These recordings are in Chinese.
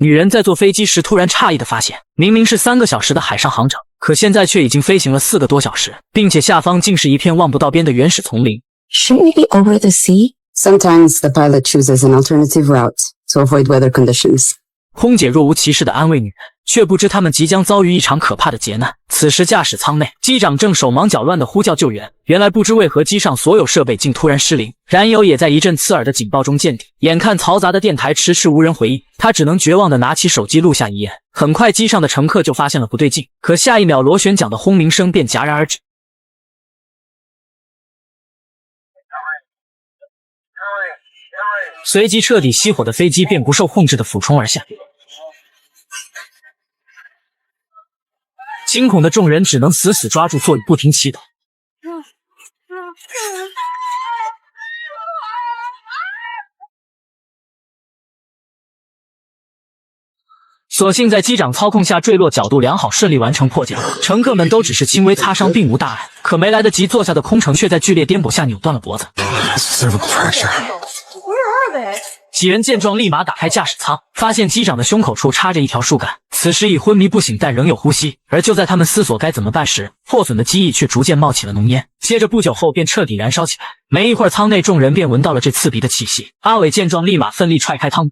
女人在坐飞机时突然诧异地发现，明明是3个小时的海上航程，可现在却已经飞行了4个多小时，并且下方竟是一片望不到边的原始丛林。Shouldn't we be over the sea? Sometimes the pilot chooses an alternative route to avoid weather conditions. 空姐若无其事地安慰女人，却不知他们即将遭遇一场可怕的劫难。此时驾驶舱内，机长正手忙脚乱地呼叫救援。原来不知为何机上所有设备竟突然失灵，燃油也在一阵刺耳的警报中见底。眼看嘈杂的电台迟迟无人回应，他只能绝望地拿起手机录下遗言。很快机上的乘客就发现了不对劲，可下一秒螺旋桨的轰鸣声便戛然而止。随即彻底熄火的飞机便不受控制地俯冲而下，惊恐的众人只能死死抓住座椅不停祈祷。所幸在机长操控下坠落角度良好，顺利完成迫降，乘客们都只是轻微擦伤，并无大碍。可没来得及坐下的空乘却在剧烈颠簸下扭断了脖子。几人见状立马打开驾驶舱，发现机长的胸口处插着一条树干，此时已昏迷不醒但仍有呼吸。而就在他们思索该怎么办时，破损的机翼却逐渐冒起了浓烟，接着不久后便彻底燃烧起来。没一会儿，舱内众人便闻到了这刺鼻的气息。阿伟见状立马奋力踹开舱，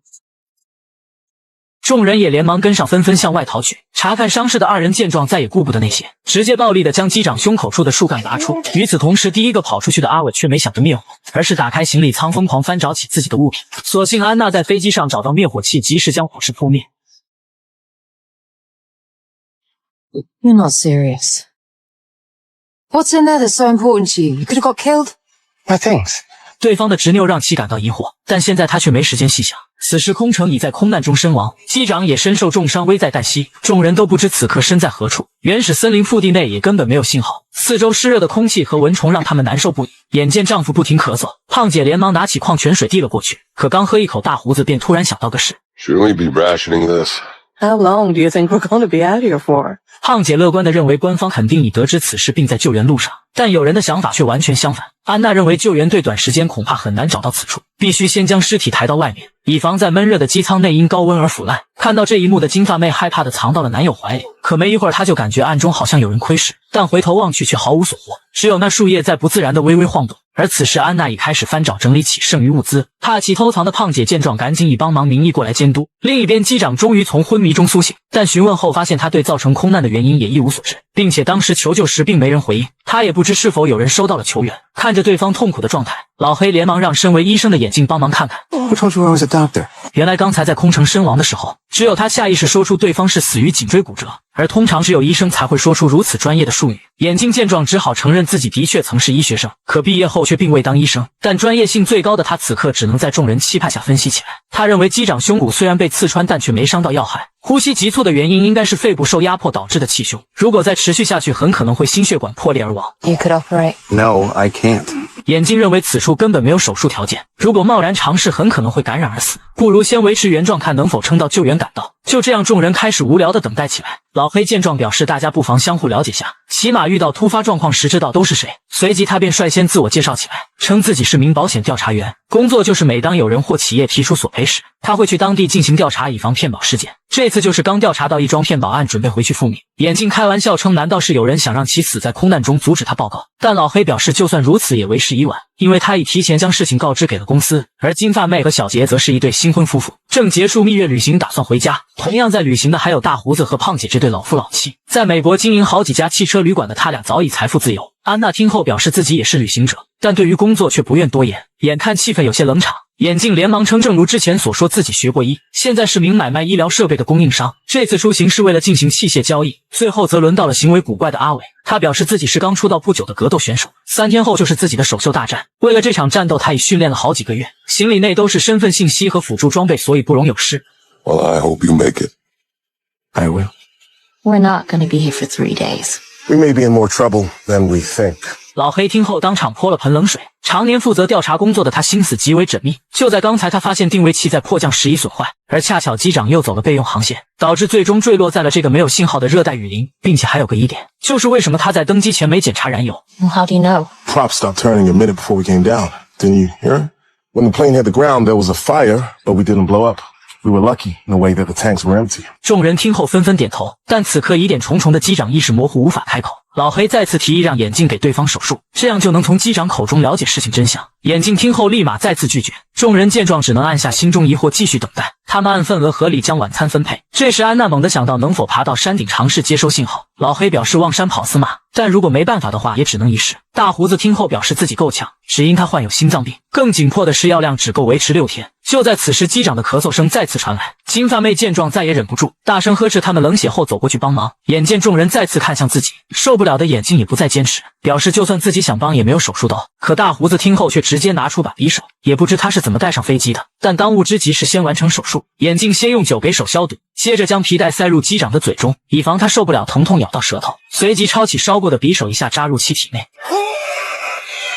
众人也连忙跟上，纷纷向外逃去。查看伤势的2人见状再也顾不得那些，直接暴力地将机长胸口处的树干拔出。与此同时，第一个跑出去的阿伟却没想着灭火，而是打开行李舱疯狂翻找起自己的物品。所幸安娜在飞机上找到灭火器，及时将火势扑灭。You're not serious. What's in there that's so important to you? You could have got killed. My things. 对方的执拗让其感到疑惑，但现在他却没时间细想。此时空乘已在空难中身亡，机长也身受重伤，危在旦夕。众人都不知此刻身在何处。原始森林腹地内也根本没有信号，四周湿热的空气和蚊虫让他们难受不已。眼见丈夫不停咳嗽，胖姐连忙拿起矿泉水递了过去。可刚喝一口，大胡子便突然想到个事。 Should we be rationing this? How long do you think we're going to be out here for? 胖姐乐观地认为官方肯定已得知此事，并在救援路上。但有人的想法却完全相反。安娜认为救援队短时间恐怕很难找到此处，必须先将尸体抬到外面，以防在闷热的机舱内因高温而腐烂。看到这一幕的金发妹害怕地藏到了男友怀里，可没一会儿她就感觉暗中好像有人窥视，但回头望去却毫无所获，只有那树叶在不自然地微微晃动。而此时安娜已开始翻找整理起剩余物资，怕其偷藏的胖姐见状赶紧以帮忙名义过来监督。另一边机长终于从昏迷中苏醒，但询问后发现他对造成空难的原因也一无所知，并且当时求救时并没人回应，他也不知是否有人收到了求援。看着对方痛苦的状态，老黑连忙让身为医生的眼镜帮忙看看。 Who told you I was a doctor? 原来刚才在空乘身亡的时候，只有他下意识说出对方是死于颈椎骨折，而通常只有医生才会说出如此专业的术语。眼镜见状只好承认自己的确曾是医学生，可毕业后却并未当医生。但专业性最高的他此刻只能在众人期盼下分析起来。他认为机长胸骨虽然被刺穿，但却没伤到要害。呼吸急促的原因应该是肺部受压迫导致的气胸，如果再持续下去，很可能会心血管破裂而亡。 You could operate. No, I can't. 眼镜认为此处根本没有手术条件，如果贸然尝试，很可能会感染而死，不如先维持原状，看能否撑到救援赶到。就这样，众人开始无聊地等待起来。老黑见状表示，大家不妨相互了解下，起码遇到突发状况时知道都是谁。随即他便率先自我介绍起来，称自己是名保险调查员，工作就是每当有人或企业提出索赔时，他会去当地进行调查，以防骗保事件。这次就是刚调查到一桩骗保案，准备回去复命。眼镜开玩笑称，难道是有人想让其死在空难中，阻止他报告？但老黑表示，就算如此也为时已晚，因为他已提前将事情告知给了公司。而金发妹和小杰则是一对新婚夫妇，正结束蜜月旅行，打算回家。同样在旅行的还有大胡子和胖姐这对老夫老妻。在美国经营好几家汽车旅馆的他俩早已财富自由。安娜听后表示自己也是旅行者，但对于工作却不愿多言。眼看气氛有些冷场，眼镜连忙称，正如之前所说，自己学过医，现在是名买卖医疗设备的供应商。这次出行是为了进行器械交易。最后则轮到了行为古怪的阿伟，他表示自己是刚出道不久的格斗选手，3天后就是自己的首秀大战。为了这场战斗，他已训练了好几个月，行李内都是身份信息和辅助装备，所以不容有失。 Well, I hope you make it. I will. We're not going to be here for 3 days. We may be in more trouble than we think. 老黑听后当场泼了盆冷水。常年负责调查工作的他心思极为缜密，就在刚才他发现定位器在迫降时已损坏，而恰巧机长又走了备用航线，导致最终坠落在了这个没有信号的热带雨林。并且还有个疑点，就是为什么他在登机前没检查燃油。 Well, how do you know? Props stopped turning a minute before we came down. Didn't you hear it? When the plane hit the ground, there was a fire, but we didn't blow up. We were lucky in the way that the tanks were empty. 众人听后纷纷点头，但此刻疑点重重的机长意识模糊，无法开口。老黑再次提议让眼镜给对方手术，这样就能从机长口中了解事情真相。眼镜听后立马再次拒绝，众人见状只能按下心中疑惑，继续等待。他们按份额合理将晚餐分配。这时安娜猛地想到能否爬到山顶尝试接收信号，老黑表示望山跑司马，但如果没办法的话也只能一试。大胡子听后表示自己够呛，只因他患有心脏病，更紧迫的是药量只够维持6天。就在此时，机长的咳嗽声再次传来，金发妹见状再也忍不住，大声呵斥他们冷血后走过去帮忙。眼见众人再次看向自己，受不了的眼睛也不再坚持，表示就算自己想帮也没有手术刀。可大胡子听后却直接拿出把匕首，也不知他是怎么带上飞机的，但当务之急是先完成手术。眼镜先用酒给手消毒，接着将皮带塞入机长的嘴中，以防他受不了疼痛咬到舌头，随即抄起烧过的匕首一下扎入其体内。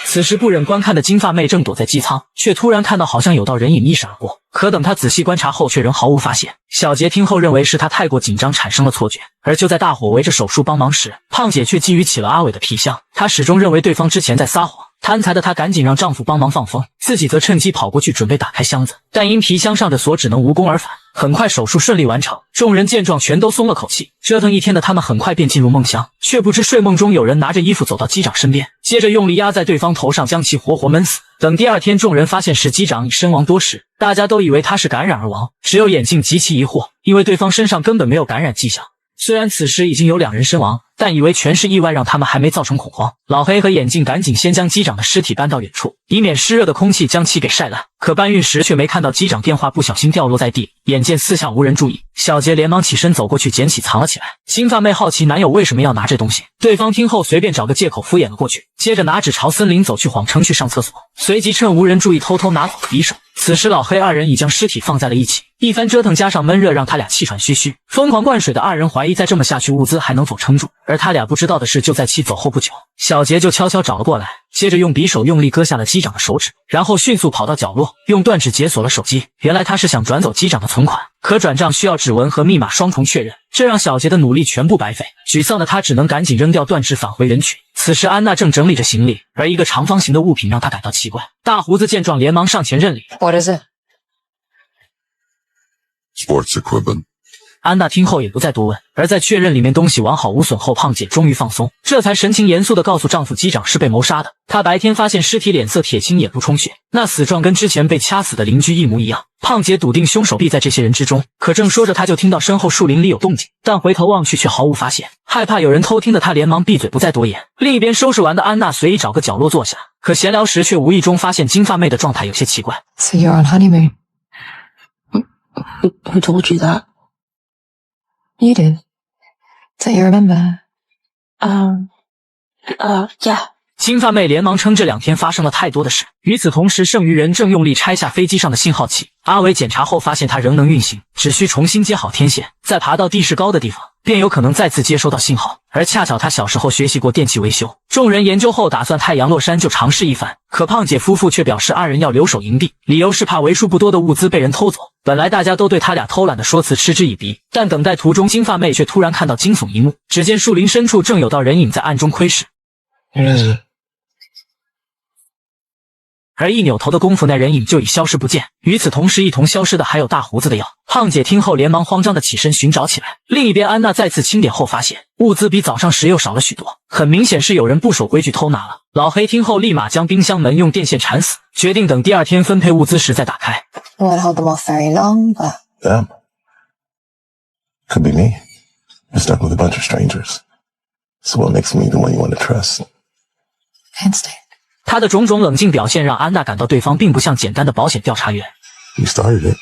此时不忍观看的金发妹正躲在机舱，却突然看到好像有道人影一闪而过，可等她仔细观察后却仍毫无发现。小杰听后认为是她太过紧张产生了错觉，而就在大伙围着手术帮忙时，胖姐却觊觎起了阿伟的皮箱。她始终认为对方之前在撒谎，贪财的她赶紧让丈夫帮忙放风，自己则趁机跑过去准备打开箱子，但因皮箱上的锁只能无功而返。很快手术顺利完成，众人见状全都松了口气。折腾一天的他们很快便进入梦乡，却不知睡梦中有人拿着衣服走到机长身边，接着用力压在对方头上，将其活活闷死。等第二天众人发现时，机长已身亡多时，大家都以为他是感染而亡，只有眼镜极其疑惑，因为对方身上根本没有感染迹象。虽然此时已经有2人身亡，但以为全是意外，让他们还没造成恐慌。老黑和眼镜赶紧先将机长的尸体搬到远处，以免湿热的空气将其给晒烂。可搬运时却没看到机长电话不小心掉落在地，眼见四下无人注意，小杰连忙起身走过去捡起藏了起来。金发妹好奇男友为什么要拿这东西，对方听后随便找个借口敷衍了过去，接着拿纸朝森林走去，谎称去上厕所，随即趁无人注意偷偷拿走了匕首。此时老黑2人已将尸体放在了一起，一番折腾加上闷热让他俩气喘吁吁，疯狂灌水的2人怀疑再这么下去物资还能否撑住。而他俩不知道的是，就在其走后不久，小杰就悄悄找了过来，接着用匕首用力割下了机长的手指，然后迅速跑到角落，用断指解锁了手机。原来他是想转走机长的存款，可转账需要指纹和密码双重确认，这让小杰的努力全部白费。沮丧的他只能赶紧扔掉断指返回人群。此时安娜正整理着行李，而一个长方形的物品让他感到奇怪。大胡子见状连忙上前认领。 What is it? Sports equipment. 安娜听后也不再多问，而在确认里面东西完好无损后，胖姐终于放松，这才神情严肃地告诉丈夫机长是被谋杀的。她白天发现尸体脸色铁青，眼不充血，那死状跟之前被掐死的邻居一模一样。胖姐笃定凶手必在这些人之中，可正说着，她就听到身后树林里有动静，但回头望去却毫无发现。害怕有人偷听的她连忙闭嘴不再多言。另一边收拾完的安娜随意找个角落坐下，可闲聊时却无意中发现金发妹的状态有些奇怪。 So you're on honeymoon. Who told you that? You did. Don't you remember? Yeah. 金发妹连忙称这2天发生了太多的事。与此同时，剩余人正用力拆下飞机上的信号器。阿伟检查后发现它仍能运行，只需重新接好天线，再爬到地势高的地方，便有可能再次接收到信号。而恰巧他小时候学习过电气维修。众人研究后打算太阳落山就尝试一番，可胖姐夫妇却表示2人要留守营地，理由是怕为数不多的物资被人偷走。本来大家都对他俩偷懒的说辞嗤之以鼻，但等待途中，金发妹却突然看到惊悚一幕，只见树林深处正有道人影在暗中窥视。而一扭头的功夫，那人影就已消失不见。与此同时，一同消失的还有大胡子的药。胖姐听后连忙慌张的起身寻找起来。另一边，安娜再次清点后发现，物资比早上时又少了许多，很明显是有人不守规矩偷拿了。老黑听后立马将冰箱门用电线缠死，决定等第2天分配物资时再打开。 Won't hold them off very long, but Them? Could be me. You're stuck with a bunch of strangers. So what makes me the one you want to trust? instinct. 他的种种冷静表现让安娜感到对方并不像简单的保险调查员。 You started it.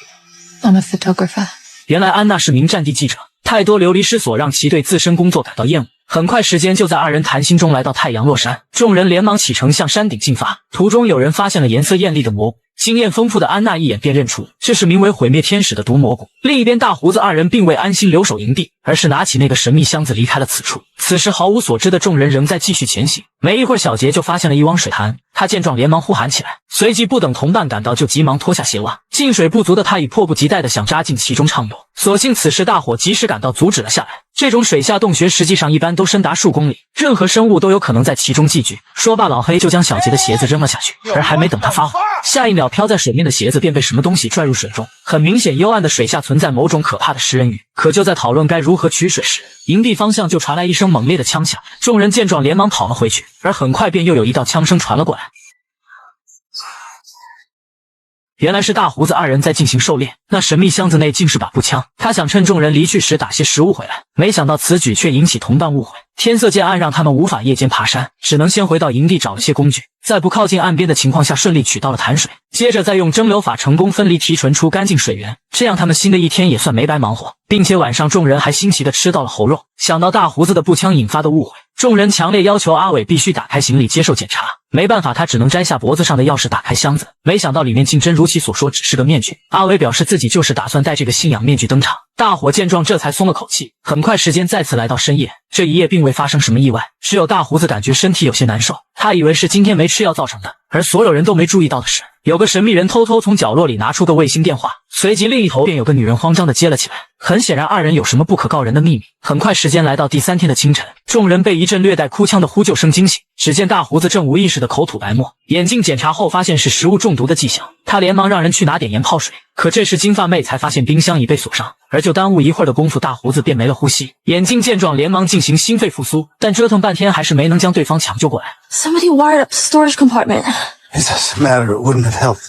I'm a photographer. 原来安娜是名战地记者，太多流离失所让其对自身工作感到厌恶。很快时间就在2人谈心中来到太阳落山，众人连忙启程向山顶进发。途中有人发现了颜色艳丽的蘑菇，经验丰富的安娜一眼便认出这是名为毁灭天使的毒蘑菇。另一边大胡子2人并未安心留守营地，而是拿起那个神秘箱子离开了此处。此时毫无所知的众人仍在继续前行。没一会儿，小杰就发现了一汪水潭，他见状连忙呼喊起来，随即不等同伴赶到就急忙脱下鞋袜。进水不足的他已迫不及待地想扎进其中畅游，所幸此时大伙及时赶到阻止了下来。这种水下洞穴实际上一般都深达数公里，任何生物都有可能在其中寄居。说罢，老黑就将小杰的鞋子扔了下去，而还没等他发话，下一秒飘在水面的鞋子便被什么东西拽入水中。很明显，幽暗的水下存在某种可怕的食人鱼。可就在讨论该如何取水时，营地方向就传来一声猛烈的枪响，众人见状连忙跑了回去，而很快便又有一道枪声传了过来。原来是大胡子二人在进行狩猎，那神秘箱子内竟是把步枪，他想趁众人离去时打些食物回来，没想到此举却引起同伴误会。天色渐暗，让他们无法夜间爬山，只能先回到营地找了些工具，在不靠近岸边的情况下顺利取到了潭水，接着再用蒸馏法成功分离提纯出干净水源，这样他们新的一天也算没白忙活，并且晚上众人还新奇的吃到了猴肉。想到大胡子的步枪引发的误会，众人强烈要求阿伟必须打开行李接受检查。没办法，他只能摘下脖子上的钥匙打开箱子，没想到里面竟真如其所说只是个面具。阿伟表示自己就是打算戴这个信仰面具登场。大伙见状这才松了口气。很快时间再次来到深夜，这一夜并未发生什么意外，只有大胡子感觉身体有些难受，他以为是今天没吃药造成的。而所有人都没注意到的是，有个神秘人偷偷从角落里拿出个卫星电话，随即另一头便有个女人慌张地接了起来。很显然二人有什么不可告人的秘密。很快时间来到第3天的清晨，众人被一阵略带哭腔的呼救声惊醒，只见大胡子正无意识地口吐白沫，眼镜检查后发现是食物中毒的迹象，他连忙让人去拿点盐泡水。可这时金发妹才发现冰箱已被锁上，而就耽误一会儿的功夫，大胡子便没了呼吸。眼镜见状连忙进行心肺复苏，但折腾半天还是没能将对方抢救过来。 Somebody wired up the storage compartment. It doesn't matter. It wouldn't have helped.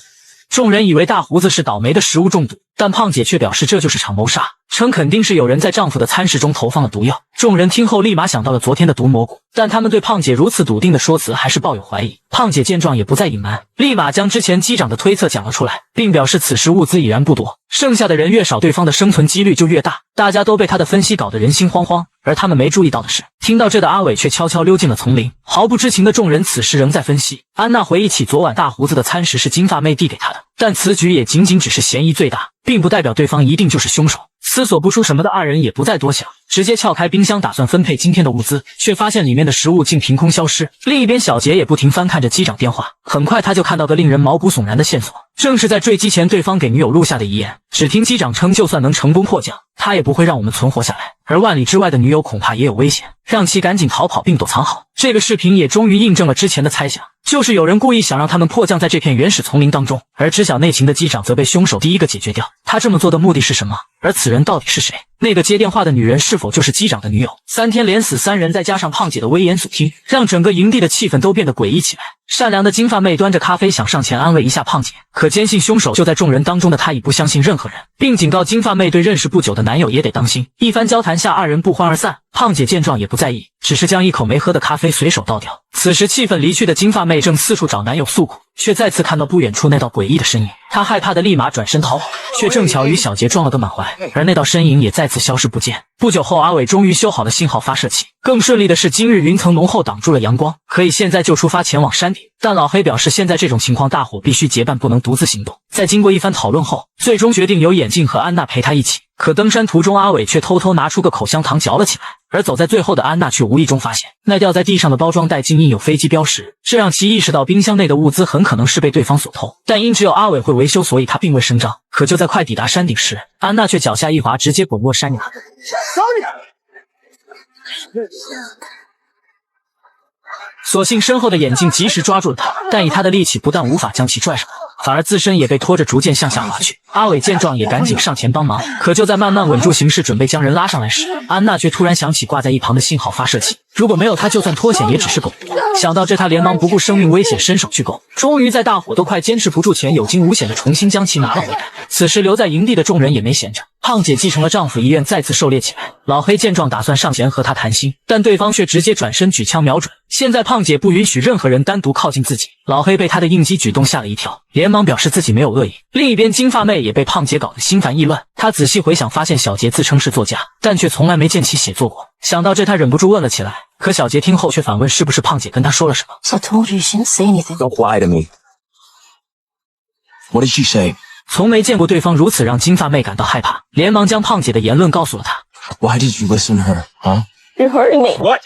众人以为大胡子是倒霉的食物中毒，但胖姐却表示这就是场谋杀，称肯定是有人在丈夫的餐食中投放了毒药。众人听后立马想到了昨天的毒蘑菇，但他们对胖姐如此笃定的说辞还是抱有怀疑。胖姐见状也不再隐瞒，立马将之前机长的推测讲了出来，并表示此时物资已然不多，剩下的人越少，对方的生存几率就越大。大家都被他的分析搞得人心惶惶，而他们没注意到的是，听到这的阿伟却悄悄溜进了丛林。毫不知情的众人此时仍在分析。安娜回忆起昨晚大胡子的餐食是金发妹递给她的，但此举也仅仅只是嫌疑最大，并不代表对方一定就是凶手。思索不出什么的二人也不再多想，直接撬开冰箱打算分配今天的物资，却发现里面的食物竟凭空消失。另一边小杰也不停翻看着机长电话，很快他就看到个令人毛骨悚然的线索，正是在坠机前对方给女友录下的遗言。只听机长称，就算能成功迫降，他也不会让我们存活下来，而万里之外的女友恐怕也有危险，让其赶紧逃跑并躲藏好。这个视频也终于印证了之前的猜想，就是有人故意想让他们迫降在这片原始丛林当中，而知晓内情的机长则被凶手第一个解决掉。他这么做的目的是什么？而此人到底是谁？那个接电话的女人是否就是机长的女友？3天连死3人，再加上胖姐的危言耸听，让整个营地的气氛都变得诡异起来。善良的金发妹端着咖啡想上前安慰一下胖姐，可坚信凶手就在众人当中的她已不相信任何人，并警告金发妹对认识不久的男友也得当心。一番交谈下，二人不欢而散。胖姐见状也不在意，只是将一口没喝的咖啡随手倒掉。此时气愤离去的金发妹正四处找男友诉苦，却再次看到不远处那道诡异的身影。她害怕的立马转身逃跑，却正巧与小杰撞了个满怀，而那道身影也再次消失不见。不久后，阿伟终于修好了信号发射器。更顺利的是，今日云层浓厚挡住了阳光，可以现在就出发前往山顶。但老黑表示，现在这种情况大伙必须结伴，不能独自行动。在经过一番讨论后，最终决定由眼镜和安娜陪他一起。可登山途中，阿伟却偷偷拿出个口香糖嚼了起来，而走在最后的安娜却无意中发现那掉在地上的包装袋竟印有飞机标识，这让其意识到冰箱内的物资很可能是被对方所偷。但因只有阿伟会维修，所以他并未声张。可就在快抵达山顶时，安娜却脚下一滑，直接滚落山崖。所幸身后的眼镜及时抓住了他，但以他的力气不但无法将其拽上来，反而自身也被拖着逐渐向下滑去。阿伟见状也赶紧上前帮忙，可就在慢慢稳住形势准备将人拉上来时，安娜却突然想起挂在一旁的信号发射器，如果没有他就算脱险也只是狗。想到这，他连忙不顾生命危险伸手去够，终于在大伙都快坚持不住前有惊无险的重新将其拿了回来。此时留在营地的众人也没闲着，胖姐继承了丈夫遗愿，再次狩猎起来。老黑见状打算上前和他谈心，但对方却直接转身举枪瞄准。现在胖姐不允许任何人单独靠近自己，老黑被他的应激举动吓了一跳，连忙表示自己没有恶意。另一边金发妹也被胖姐搞得心烦意乱，她仔细回想发现小杰自称是作家，但却从来没见其写作过。想到这，她忍不住问了起来，可小杰听后却反问是不是胖姐跟他说了什么。 So I told you you shouldn't say anything. Don't lie to me. What did she say? 从没见过对方如此让金发妹感到害怕，连忙将胖姐的言论告诉了她。 Why did you listen to her, huh? You're hurting me. What?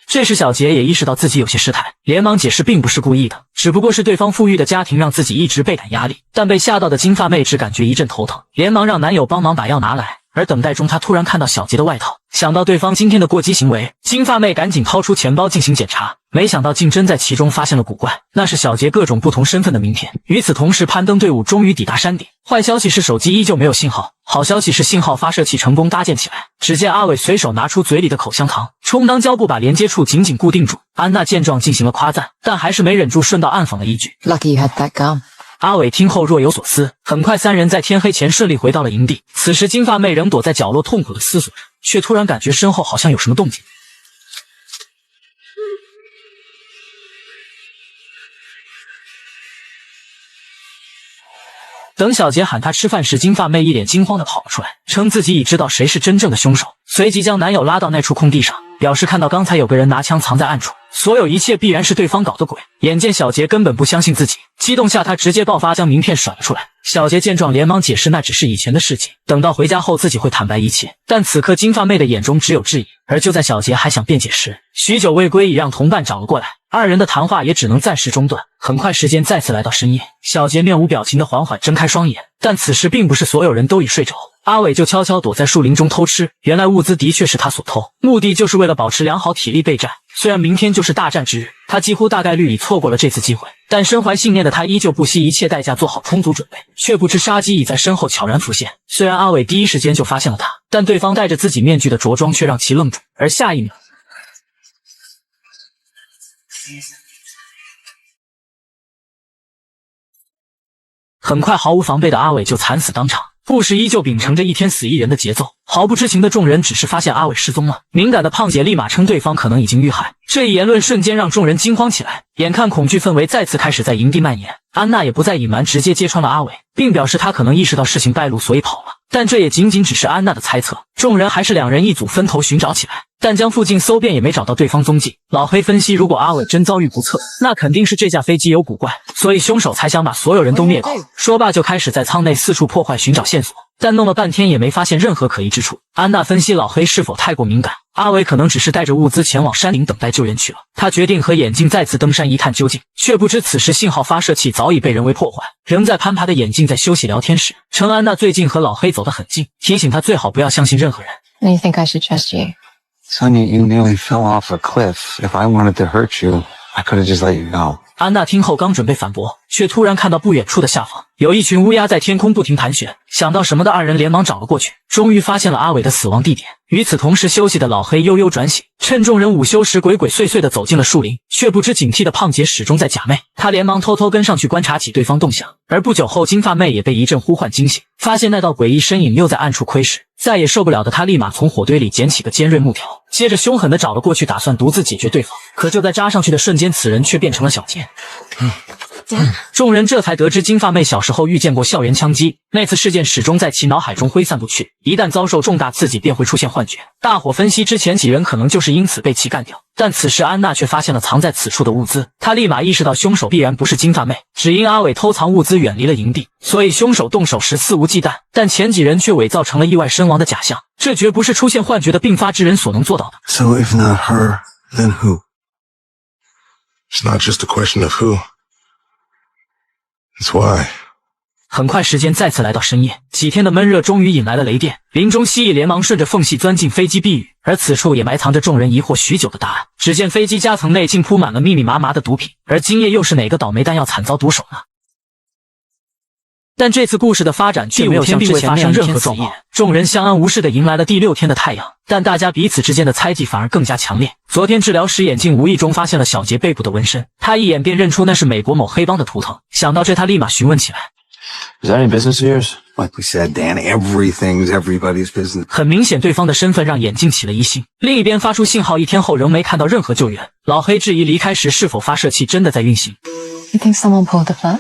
这时小杰也意识到自己有些失态，连忙解释并不是故意的，只不过是对方富裕的家庭让自己一直倍感压力。但被吓到的金发妹只感觉一阵头疼，连忙让男友帮忙把药拿来。而等待中，她突然看到小杰的外套，想到对方今天的过激行为，金发妹赶紧掏出钱包进行检查，没想到竟真在其中发现了古怪，那是小杰各种不同身份的名片。与此同时，攀登队伍终于抵达山顶。坏消息是手机依旧没有信号，好消息是信号发射器成功搭建起来。只见阿伟随手拿出嘴里的口香糖，充当胶布把连接处紧紧固定住。安娜见状进行了夸赞，但还是没忍住顺道暗讽了一句 Lucky you had that gum. 阿伟听后若有所思。很快三人在天黑前顺利回到了营地。此时金发妹仍躲在角落痛苦的思索着，却突然感觉身后好像有什么动静。等小杰喊她吃饭时，金发妹一脸惊慌地跑了出来，称自己已知道谁是真正的凶手，随即将男友拉到那处空地上，表示看到刚才有个人拿枪藏在暗处，所有一切必然是对方搞的鬼。眼见小杰根本不相信自己，激动下他直接爆发，将名片甩了出来。小杰见状连忙解释那只是以前的事情，等到回家后自己会坦白一切。但此刻金发妹的眼中只有质疑，而就在小杰还想辩解时，许久未归已让同伴找了过来，二人的谈话也只能暂时中断。很快时间再次来到深夜，小杰面无表情地缓缓睁开双眼，但此时并不是所有人都已睡着。阿伟就悄悄躲在树林中偷吃，原来物资的确是他所偷，目的就是为了保持良好体力备战。虽然明天就是大战之日，他几乎大概率已错过了这次机会，但身怀信念的他依旧不惜一切代价做好充足准备，却不知杀机已在身后悄然浮现。虽然阿伟第一时间就发现了他，但对方戴着自己面具的着装却让其愣住，而下一秒很快毫无防备的阿伟就惨死当场。故事依旧秉承着一天死一人的节奏，毫不知情的众人只是发现阿伟失踪了，敏感的胖姐立马称对方可能已经遇害。这一言论瞬间让众人惊慌起来，眼看恐惧氛围再次开始在营地蔓延，安娜也不再隐瞒，直接揭穿了阿伟，并表示她可能意识到事情败露，所以跑了。但这也仅仅只是安娜的猜测，众人还是两人一组分头寻找起来，但将附近搜遍也没找到对方踪迹。老黑分析，如果阿伟真遭遇不测，那肯定是这架飞机有古怪，所以凶手才想把所有人都灭口。说罢就开始在舱内四处破坏寻找线索，但弄了半天也没发现任何可疑之处。安娜分析老黑是否太过敏感，阿伟可能只是带着物资前往山顶等待救援去了。他决定和眼镜再次登山一探究竟，却不知此时信号发射器早已被人为破坏。仍在攀爬的眼镜在休息聊天时，称安娜最近和老黑走得很近，提醒他最好不要相信任何人。 And you think I should trust you? Sonia, you nearly fell off a cliff. If I wanted to hurt you, I could have just let you go. 安娜听后刚准备反驳，却突然看到不远处的下方有一群乌鸦在天空不停盘旋，想到什么的二人连忙找了过去，终于发现了阿伟的死亡地点。与此同时，休息的老黑悠悠转醒，趁众人午休时鬼鬼祟祟地走进了树林，却不知警惕的胖姐始终在假寐，他连忙偷偷跟上去观察起对方动向。而不久后，金发妹也被一阵呼唤惊醒，发现那道诡异身影又在暗处窥视，再也受不了的他立马从火堆里捡起个尖锐木条，接着凶狠地找了过去，打算独自解决对方。可就在扎上去的瞬间，此人却变成了小杰。众人这才得知金发妹小时候遇见过校园枪击，那次事件始终在其脑海中挥散不去，一旦遭受重大刺激便会出现幻觉。大伙分析之前几人可能就是因此被其干掉，但此时安娜却发现了藏在此处的物资，她立马意识到凶手必然不是金发妹，只因阿伟偷藏物资远离了营地，所以凶手动手时肆无忌惮，但前几人却伪造成了意外身亡的假象，这绝不是出现幻觉的病发之人所能做到的。 So if not her, then who? It's not just a question of who. It's why. 很快时间再次来到深夜，几天的闷热终于引来了雷电，林中蜥蜴连忙顺着缝隙钻进飞机避雨，而此处也埋藏着众人疑惑许久的答案。只见飞机夹层内竟铺满了密密麻麻的毒品，而今夜又是哪个倒霉蛋要惨遭毒手呢？但这次故事的发展却没有像之前发生任何状况，众人相安无事的迎来了第6天的太阳，但大家彼此之间的猜忌反而更加强烈。昨天治疗时，眼镜无意中发现了小杰背部的纹身，他一眼便认出那是美国某黑帮的图腾，想到这他立马询问起来。 Is that any business of yours? Like we said, Dan, everything's everybody's business. 很明显，对方的身份让眼镜起了疑心。另一边发出信号1天后仍没看到任何救援，老黑质疑离开时是否发射器真的在运行。 You think someone pulled the plug?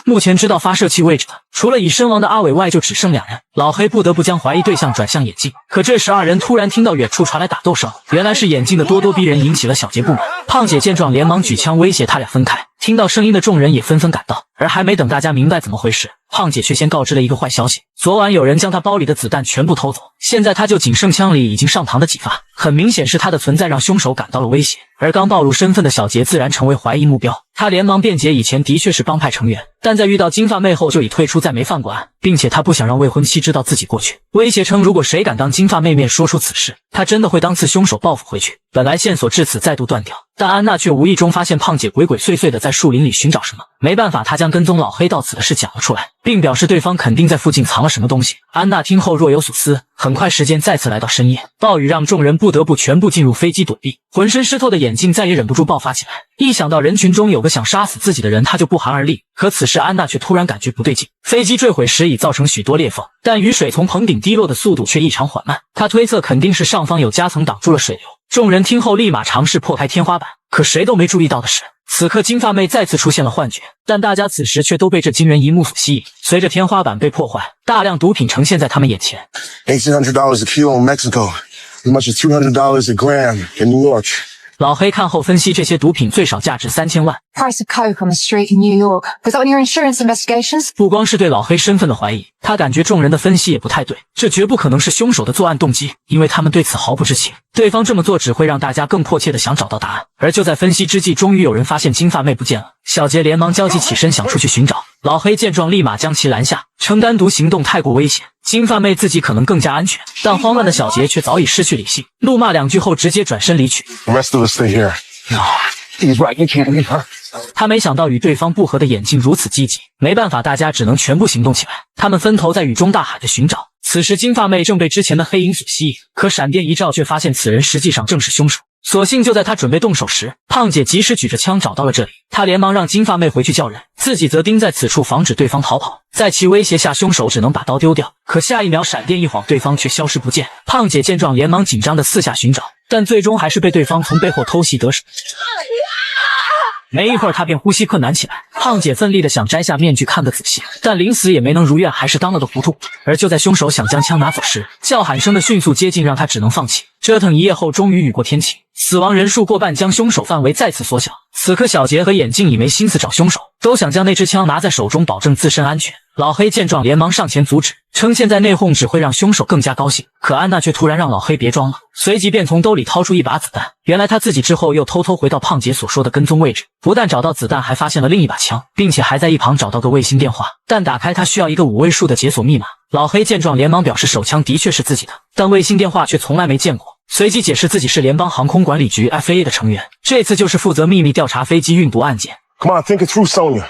目前知道发射器位置的，除了已身亡的阿伟外，就只剩2人。老黑不得不将怀疑对象转向眼镜，可这时二人突然听到远处传来打斗声，原来是眼镜的咄咄逼人引起了小杰不满。胖姐见状，连忙举枪威胁他俩分开。听到声音的众人也纷纷赶到，而还没等大家明白怎么回事，胖姐却先告知了一个坏消息：昨晚有人将她包里的子弹全部偷走，现在她就仅剩枪里已经上膛的几发，很明显是她的存在让凶手感到了威胁。而刚暴露身份的小杰自然成为怀疑目标，他连忙辩解以前的确是帮派成员，但在遇到金发妹后就已退出，再没犯过案，并且他不想让未婚妻知道自己过去，威胁称如果谁敢当金发妹面说出此事，他真的会当次凶手报复回去。本来线索至此再度断掉，但安娜却无意中发现胖姐鬼鬼祟祟的在树林里寻找什么，没办法，她将跟踪老黑到此的事讲了出来，并表示对方肯定在附近藏了什么东西。安娜听后若有所思，很快时间再次来到深夜，暴雨让众人不得不全部进入飞机躲避，浑身湿透的眼镜再也忍不住爆发起来，一想到人群中有个想杀死自己的人，他就不寒而栗。可此时安娜却突然感觉不对劲，飞机坠毁时已造成许多裂缝，但雨水从棚顶滴落的速度却异常缓慢，她推测肯定是上方有夹层挡住了水流。众人听后立马尝试破开天花板，可谁都没注意到的是，此刻金发妹再次出现了幻觉，但大家此时却都被这惊人一幕所吸引。随着天花板被破坏，大量毒品呈现在他们眼前。 $1,800 a kilo in Mexico, as much as $200 a gram in New York. 老黑看后分析，这些毒品最少价值3000万。 Price of coke on the street in New York. Was that on your insurance investigations? 不光是对老黑身份的怀疑，他感觉众人的分析也不太对，这绝不可能是凶手的作案动机，因为他们对此毫不知情。对方这么做只会让大家更迫切地想找到答案。而就在分析之际，终于有人发现金发妹不见了，小杰连忙焦急起身想出去寻找。老黑见状立马将其拦下，称单独行动太过危险，金发妹自己可能更加安全。但慌乱的小杰却早已失去理性，怒骂2句后直接转身离去。 The rest of us stay here. No, he's right. You can't leave her. 他没想到与对方不和的眼镜如此积极，没办法，大家只能全部行动起来。他们分头在雨中大喊着寻找。此时金发妹正被之前的黑影所吸引，可闪电一照却发现此人实际上正是凶手。所幸就在他准备动手时，胖姐及时举着枪找到了这里，她连忙让金发妹回去叫人，自己则盯在此处防止对方逃跑。在其威胁下，凶手只能把刀丢掉，可下一秒闪电一晃，对方却消失不见。胖姐见状连忙紧张地四下寻找，但最终还是被对方从背后偷袭得手。没一会儿，他便呼吸困难起来。胖姐奋力的想摘下面具看个仔细，但临死也没能如愿，还是当了个糊涂。而就在凶手想将枪拿走时，叫喊声的迅速接近让他只能放弃。折腾一夜后，终于雨过天晴，死亡人数过半，将凶手范围再次缩小。此刻小杰和眼镜已没心思找凶手，都想将那支枪拿在手中，保证自身安全。老黑见状连忙上前阻止，称现在内讧只会让凶手更加高兴。可安娜却突然让老黑别装了，随即便从兜里掏出一把子弹。原来他自己之后又偷偷回到胖姐所说的跟踪位置，不但找到子弹，还发现了另一把枪，并且还在一旁找到个卫星电话，但打开它需要一个5位数的解锁密码。老黑见状连忙表示手枪的确是自己的，但卫星电话却从来没见过，随即解释自己是联邦航空管理局 FAA 的成员，这次就是负责秘密调查飞机运毒案件。 Come on, think it through, Sonia.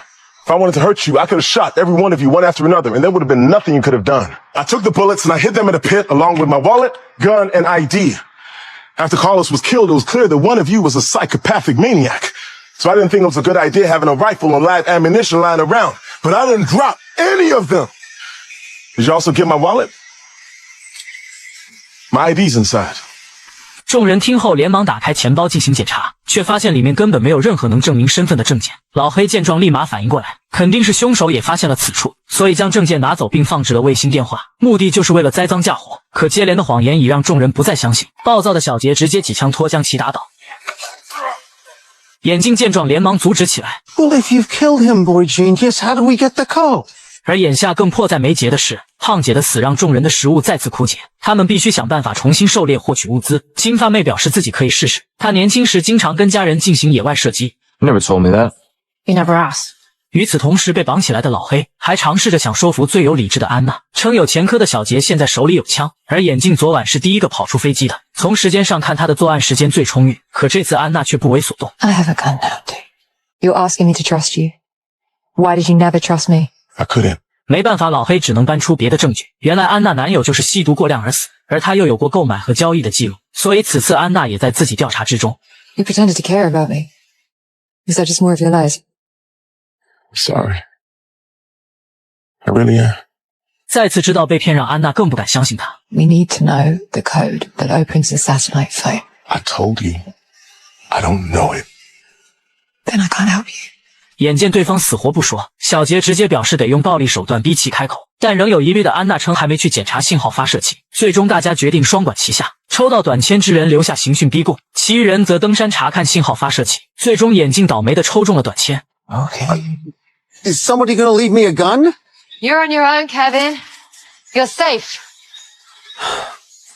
If I wanted to hurt you, I could have shot every one of you one after another, and there would have been nothing you could have done. I took the bullets and I hid them in a pit along with my wallet, gun, and ID. After Carlos was killed, it was clear that one of you was a psychopathic maniac. So I didn't think it was a good idea having a rifle and live ammunition lying around. But I didn't drop any of them. Did you also get my wallet? My ID's inside. 众人听后连忙打开钱包进行检查，却发现里面根本没有任何能证明身份的证件。老黑见状立马反应过来，肯定是凶手也发现了此处，所以将证件拿走并放置了卫星电话，目的就是为了栽赃嫁祸。可接连的谎言已让众人不再相信，暴躁的小杰直接几枪托将其打倒。眼镜见状连忙阻止起来。 Well, if you've killed him, boy genius, how do we get the code? 而眼下更迫在眉睫的是，胖姐的死让众人的食物再次枯竭，他们必须想办法重新狩猎获取物资。金发妹表示自己可以试试，她年轻时经常跟家人进行野外射击。 You never told me that. You never asked. 与此同时，被绑起来的老黑还尝试着想说服最有理智的安娜，称有前科的小杰现在手里有枪，而眼镜昨晚是第一个跑出飞机的，从时间上看他的作案时间最充裕。可这次安娜却不为所动。 I have a gun now, too. You're asking me to trust you. Why did you never trust me? I couldn't. 没办法，老黑只能搬出别的证据。原来安娜男友就是吸毒过量而死，而他又有过购买和交易的记录，所以此次安娜也在自己调查之中。 You pretended to care about me. Was that just more of your lies? Sorry. I really am. 再次知道被骗，让安娜更不敢相信他。 We need to know the code that opens the satellite phone. I told you. I don't know it. Then I can't help you. 眼见对方死活不说，小杰直接表示得用暴力手段逼其开口，但仍有疑虑的安娜称还没去检查信号发射器。最终大家决定双管齐下，抽到短签之人留下刑讯逼供，其余人则登山查看信号发射器。最终眼镜倒霉的抽中了短签。 Okay. Is somebody gonna leave me a gun? You're on your own, Kevin. You're safe.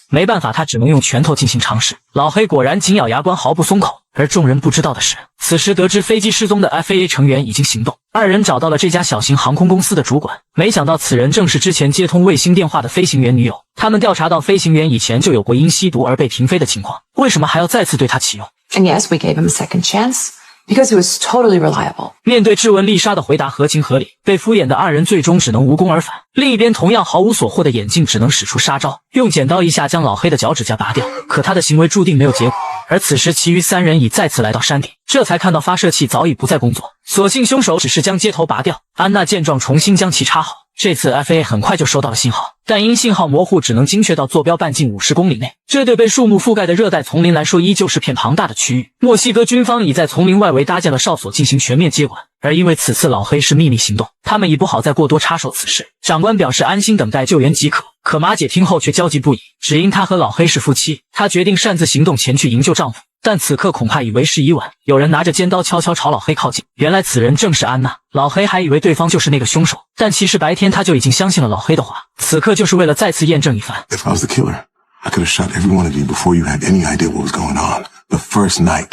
没办法，他只能用拳头进行尝试。老黑果然紧咬牙关，毫不松口。而众人不知道的是，此时得知飞机失踪的 FAA 成员已经行动，二人找到了这家小型航空公司的主管。没想到此人正是之前接通卫星电话的飞行员女友。他们调查到飞行员以前就有过因吸毒而被停飞的情况，为什么还要再次对他启用？ And yes, we gave him a second chance because he was totally reliable. 面对质问，丽莎的回答合情合理，被敷衍的二人最终只能无功而返。另一边，同样毫无所获的眼镜只能使出杀招，用剪刀一下将老黑的脚趾甲拔掉。可他的行为注定没有结果。而此时，其余三人已再次来到山顶，这才看到发射器早已不再工作，所幸凶手只是将接头拔掉。安娜见状，重新将其插好。这次 FA 很快就收到了信号，但因信号模糊，只能精确到坐标半径50公里内。这对被树木覆盖的热带丛林来说，依旧是片庞大的区域。墨西哥军方已在丛林外围搭建了哨所进行全面接管，而因为此次老黑是秘密行动，他们已不好再过多插手此事。长官表示安心等待救援即可。可马姐听后却焦急不已，只因她和老黑是夫妻，她决定擅自行动前去营救丈夫。但此刻恐怕已为时已晚，有人拿着尖刀悄悄朝老黑靠近。原来此人正是安娜。老黑还以为对方就是那个凶手，但其实白天他就已经相信了老黑的话，此刻就是为了再次验证一番。 If I was the killer, I could have shot every one of you before you had any idea what was going on. The first night.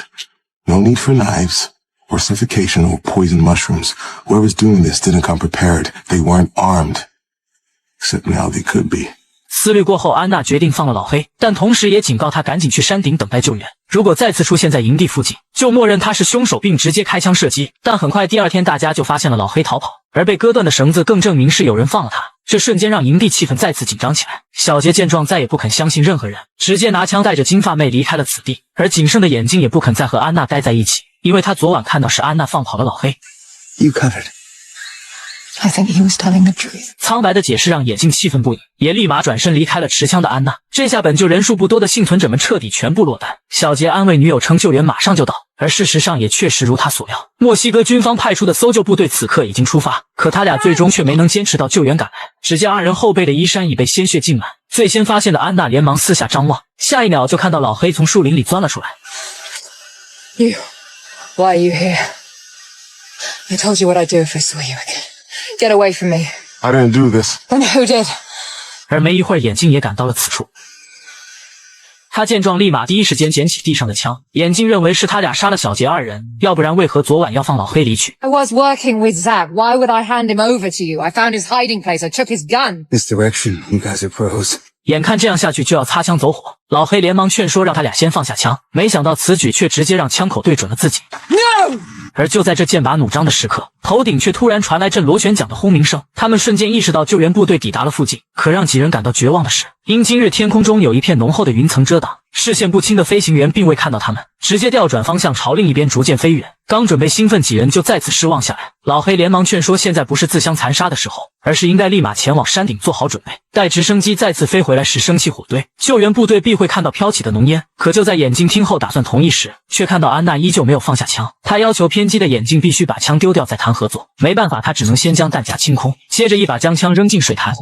No need for knives, or suffocation, or poison mushrooms. Whoever's doing this didn't come prepared. They weren't armed. Except now they could be. 思虑过后，安娜决定放了老黑，但同时也警告他赶紧去山顶等待救援。如果再次出现在营地附近，就默认他是凶手，并直接开枪射击。但很快，第二天大家就发现了老黑逃跑，而被割断的绳子更证明是有人放了他。这瞬间让营地气氛再次紧张起来。小杰见状，再也不肯相信任何人，直接拿枪带着金发妹离开了此地。而仅剩的眼镜也不肯再和安娜待在一起，因为他昨晚看到是安娜放跑了老黑。You covered. I think he was telling the truth. 苍白的解释让眼镜气愤不已，也立马转身离开了持枪的安娜。这下本就人数不多的幸存者们彻底全部落单。小杰安慰女友称救援马上就到，而事实上也确实如他所料。墨西哥军方派出的搜救部队此刻已经出发，可他俩最终却没能坚持到救援赶来。只见二人后背的衣衫已被鲜血浸满。最先发现的安娜连忙四下张望，下一秒就看到老黑从树林里钻了出来。You. Why are you here? I told you what I'd do if I saw you again. Get away from me. I didn't do this. Then who did? 而没一会儿，眼镜也赶到了此处。他见状，立马第一时间捡起地上的枪。眼镜认为是他俩杀了小杰二人，要不然为何昨晚要放老黑离去？ I was working with Zach. Why would I hand him over to you? I found his hiding place. I took his gun. This direction, you guys are pros. 眼看这样下去就要擦枪走火，老黑连忙劝说让他俩先放下枪，没想到此举却直接让枪口对准了自己。No! 而就在这剑拔弩张的时刻，头顶却突然传来阵螺旋桨的轰鸣声。他们瞬间意识到救援部队抵达了附近。可让几人感到绝望的是，因今日天空中有一片浓厚的云层遮挡，视线不清的飞行员并未看到他们，直接调转方向朝另一边逐渐飞远。刚准备兴奋，几人就再次失望下来。老黑连忙劝说，现在不是自相残杀的时候，而是应该立马前往山顶做好准备。待直升机再次飞回来时，升起火堆，救援部队必会看到飘起的浓烟。可就在眼镜听后打算同意时，却看到安娜依旧没有放下枪。他要求偏激的眼镜必须把枪丢掉再谈合作。没办法，他只能先将弹夹清空，接着一把将枪扔进水潭。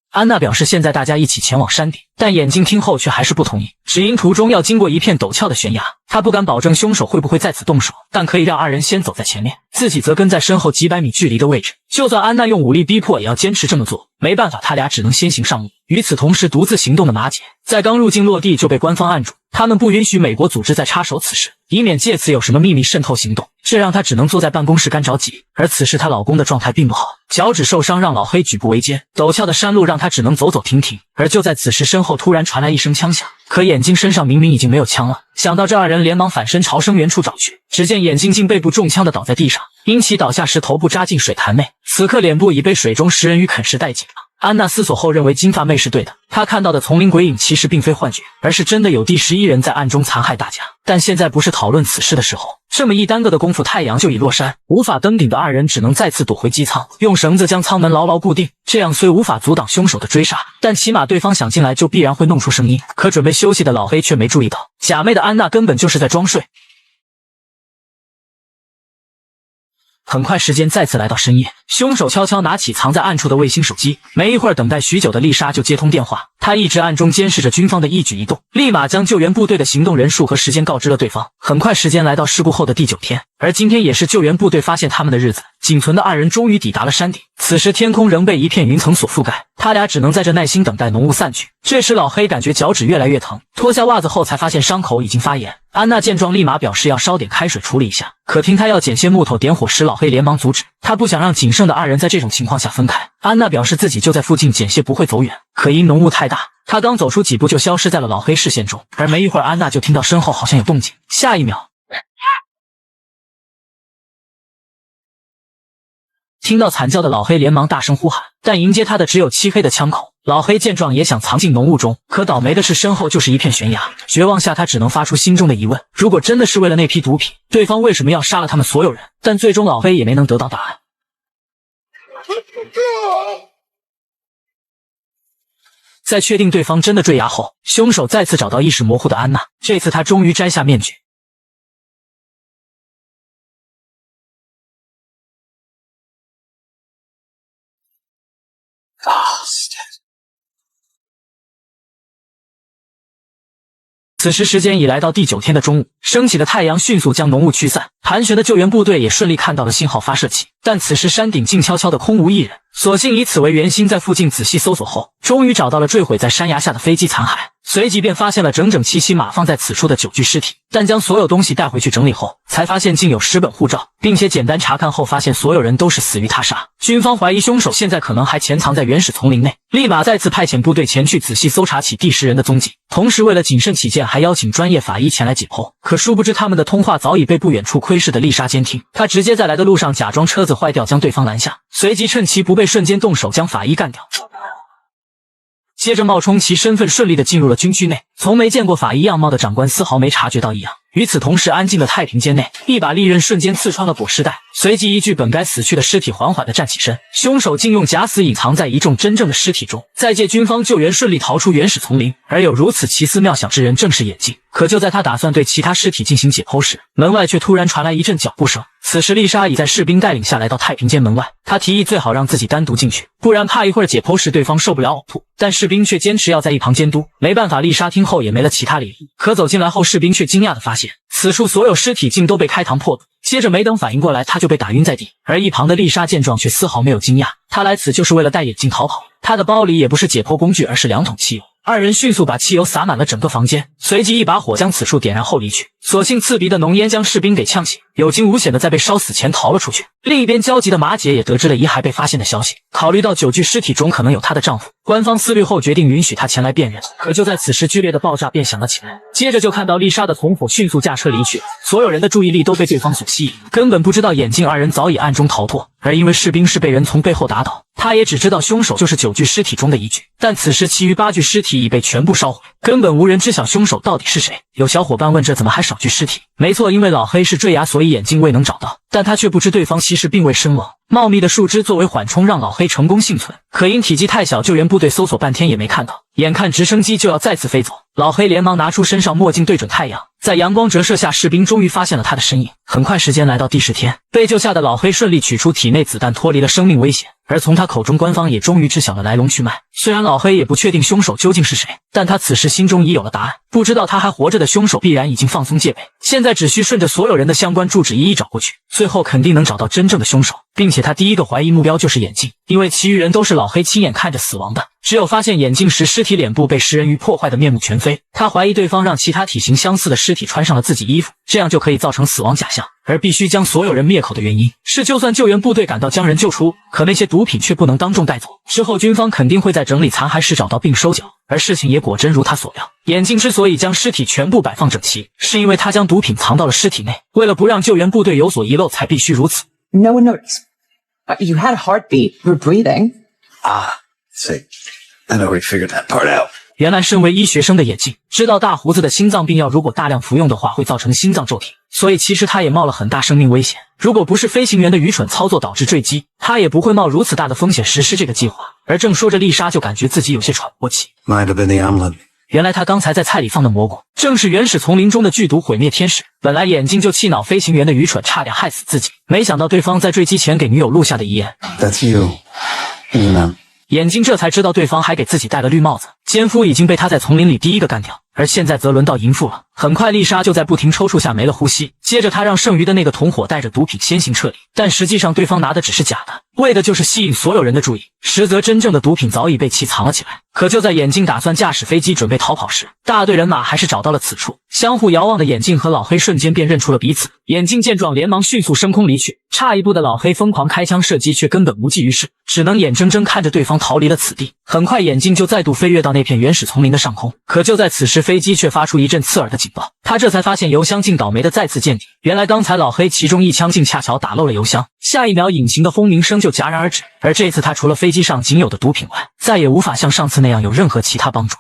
安娜表示现在大家一起前往山顶，但眼镜听后却还是不同意，只因途中要经过一片陡峭的悬崖，他不敢保证凶手会不会在此动手，但可以让二人先走在前面，自己则跟在身后几百米距离的位置。就算安娜用武力逼迫，也要坚持这么做。没办法，他俩只能先行上路。与此同时，独自行动的马姐在刚入境落地就被官方按住，他们不允许美国组织再插手此事，以免借此有什么秘密渗透行动，这让她只能坐在办公室干着急。而此时她老公的状态并不好，脚趾受伤让老黑举步维艰，陡峭的山路让她只能走走停停。而就在此时，身后突然传来一声枪响，可眼镜身上明明已经没有枪了。想到这，二人连忙反身朝声源处找去，只见眼镜竟背部中枪的倒在地上，因其倒下时头部扎进水潭内，此刻脸部已被水中食人鱼啃食殆尽了。安娜思索后认为金发妹是对的，她看到的丛林鬼影其实并非幻觉，而是真的有第11人在暗中残害大家。但现在不是讨论此事的时候，这么一耽搁的功夫，太阳就已落山，无法登顶的二人只能再次躲回机舱，用绳子将舱门牢牢固定。这样虽无法阻挡凶手的追杀，但起码对方想进来就必然会弄出声音。可准备休息的老黑却没注意到，假寐的安娜根本就是在装睡。很快，时间再次来到深夜，凶手悄悄拿起藏在暗处的卫星手机。没一会儿，等待许久的丽莎就接通电话。她一直暗中监视着军方的一举一动，立马将救援部队的行动人数和时间告知了对方。很快，时间来到事故后的第9天，而今天也是救援部队发现他们的日子，仅存的2人终于抵达了山顶。此时天空仍被一片云层所覆盖，他俩只能在这耐心等待浓雾散去。这时老黑感觉脚趾越来越疼，脱下袜子后才发现伤口已经发炎。安娜见状立马表示要烧点开水处理一下，可听他要捡些木头点火时，老黑连忙阻止，他不想让仅剩的2人在这种情况下分开。安娜表示自己就在附近捡些不会走远，可因浓雾太大，他刚走出几步就消失在了老黑视线中。而没一会儿，安娜就听到身后好像有动静，下一秒听到惨叫的老黑连忙大声呼喊，但迎接他的只有漆黑的枪口。老黑见状也想藏进浓雾中，可倒霉的是身后就是一片悬崖。绝望下他只能发出心中的疑问，如果真的是为了那批毒品，对方为什么要杀了他们所有人？但最终老黑也没能得到答案。在确定对方真的坠崖后，凶手再次找到意识模糊的安娜，这次他终于摘下面具。此时时间已来到第9天的中午，升起的太阳迅速将浓雾驱散，盘旋的救援部队也顺利看到了信号发射器，但此时山顶静悄悄的空无一人。索性以此为圆心，在附近仔细搜索后，终于找到了坠毁在山崖下的飞机残骸，随即便发现了整整齐齐码放在此处的9具尸体。但将所有东西带回去整理后，才发现竟有10本护照，并且简单查看后发现所有人都是死于他杀。军方怀疑凶手现在可能还潜藏在原始丛林内，立马再次派遣部队前去仔细搜查起第10人的踪迹，同时为了谨慎起见，还邀请专业法医前来解剖。可殊不知他们的通话早已被不远处窥视的丽莎监听，他直接在来的路上假装车子坏掉将对方拦下，随即趁其不备瞬间动手将法医干掉。接着冒充其身份顺利地进入了军区内，从没见过法医样貌的长官丝毫没察觉到异样。与此同时，安静的太平间内，一把利刃瞬间刺穿了裹尸袋，随即一具本该死去的尸体缓缓地站起身。凶手竟用假死隐藏在一众真正的尸体中，再借军方救援顺利逃出原始丛林。而有如此奇思妙想之人正是眼镜。可就在他打算对其他尸体进行解剖时，门外却突然传来一阵脚步声。此时丽莎已在士兵带领下来到太平间门外，她提议最好让自己单独进去，不然怕一会儿解剖时对方受不了呕吐，但士兵却坚持要在一旁监督。没办法，丽莎听后也没了其他理由。可走进来后，士兵却惊讶地发现此处所有尸体竟都被开膛破肚，接着没等反应过来，他就被打晕在地。而一旁的丽莎见状却丝毫没有惊讶，她来此就是为了带眼镜逃跑，她的包里也不是解剖工具，而是2桶汽油。2人迅速把汽油洒满了整个房间，随即一把火将此处点燃后离去。所幸刺鼻的浓烟将士兵给呛醒，有惊无险的在被烧死前逃了出去。另一边焦急的马姐也得知了遗骸被发现的消息，考虑到9具尸体中可能有她的丈夫，官方思虑后决定允许她前来辨认。可就在此时，剧烈的爆炸便响了起来，接着就看到丽莎的同伙迅速驾车离去，所有人的注意力都被对方所吸引，根本不知道眼镜2人早已暗中逃脱。而因为士兵是被人从背后打倒，他也只知道凶手就是9具尸体中的1具，但此时其余8具尸体已被全部烧毁，根本无人知晓凶手到底是谁。有小伙伴问，这怎么还少具尸体？没错，因为老黑是坠崖，所以眼镜未能找到，但他却不知对方其实并未身亡。茂密的树枝作为缓冲，让老黑成功幸存，可因体积太小，救援部队搜索半天也没看到。眼看直升机就要再次飞走，老黑连忙拿出身上墨镜对准太阳，在阳光折射下，士兵终于发现了他的身影。很快时间来到第10天，被救下的老黑顺利取出体内子弹，脱离了生命危险。而从他口中，官方也终于知晓了来龙去脉。虽然老黑也不确定凶手究竟是谁，但他此时心中已有了答案。不知道他还活着的凶手必然已经放松戒备，现在只需顺着所有人的相关住址一一找过去，最后肯定能找到真正的凶手。并且他第一个怀疑目标就是眼镜，因为其余人都是老黑亲眼看着死亡的，只有发现眼镜时尸体脸部被食人鱼破坏的面目全非。他怀疑对方让其他体型相似的尸体穿上了自己衣服，这样就可以造成死亡假象。而必须将所有人灭口的原因是，就算救援部队赶到将人救出，可那些毒品却不能当众带走，之后军方肯定会在整理残骸时找到并收缴。而事情也果真如他所料，眼镜之所以将尸体全部摆放整齐，是因为他将毒品藏到了尸体内，为了不让救援部队有所遗漏才必须如此。 No one noticed. You had a heartbeat. You were breathing. See, I already figured that part out. 原来身为医学生的眼镜知道大胡子的心脏病药如果大量服用的话会造成心脏骤停，所以其实他也冒了很大生命危险。如果不是飞行员的愚蠢操作导致坠机，他也不会冒如此大的风险实施这个计划。而正说着，丽莎就感觉自己有些喘不过气。 Might have been the omelet. 原来他刚才在菜里放的蘑菇正是原始丛林中的剧毒毁灭天使。本来眼镜就气恼飞行员的愚蠢，差点害死自己，没想到对方在坠机前给女友录下的遗言。 That's you. You know. 眼镜这才知道对方还给自己戴了绿帽子，奸夫已经被他在丛林里第一个干掉。而现在则轮到淫妇了。很快丽莎就在不停抽搐下没了呼吸，接着她让剩余的那个同伙带着毒品先行撤离，但实际上对方拿的只是假的，为的就是吸引所有人的注意，实则真正的毒品早已被其藏了起来。可就在眼镜打算驾驶飞机准备逃跑时，大队人马还是找到了此处。相互遥望的眼镜和老黑瞬间便认出了彼此，眼镜见状连忙迅速升空离去，差一步的老黑疯狂开枪射击，却根本无济于事，只能眼睁睁看着对方逃离了此地。很快眼镜就再度飞跃到那片原始丛林的上空，可就在此时飞机却发出一阵刺耳的警报，他这才发现油箱竟倒霉的再次见底，原来刚才老黑其中一枪竟恰巧打漏了油箱，下一秒引擎的轰鸣声就戛然而止，而这次他除了飞机上仅有的毒品外，再也无法像上次那样有任何其他帮助。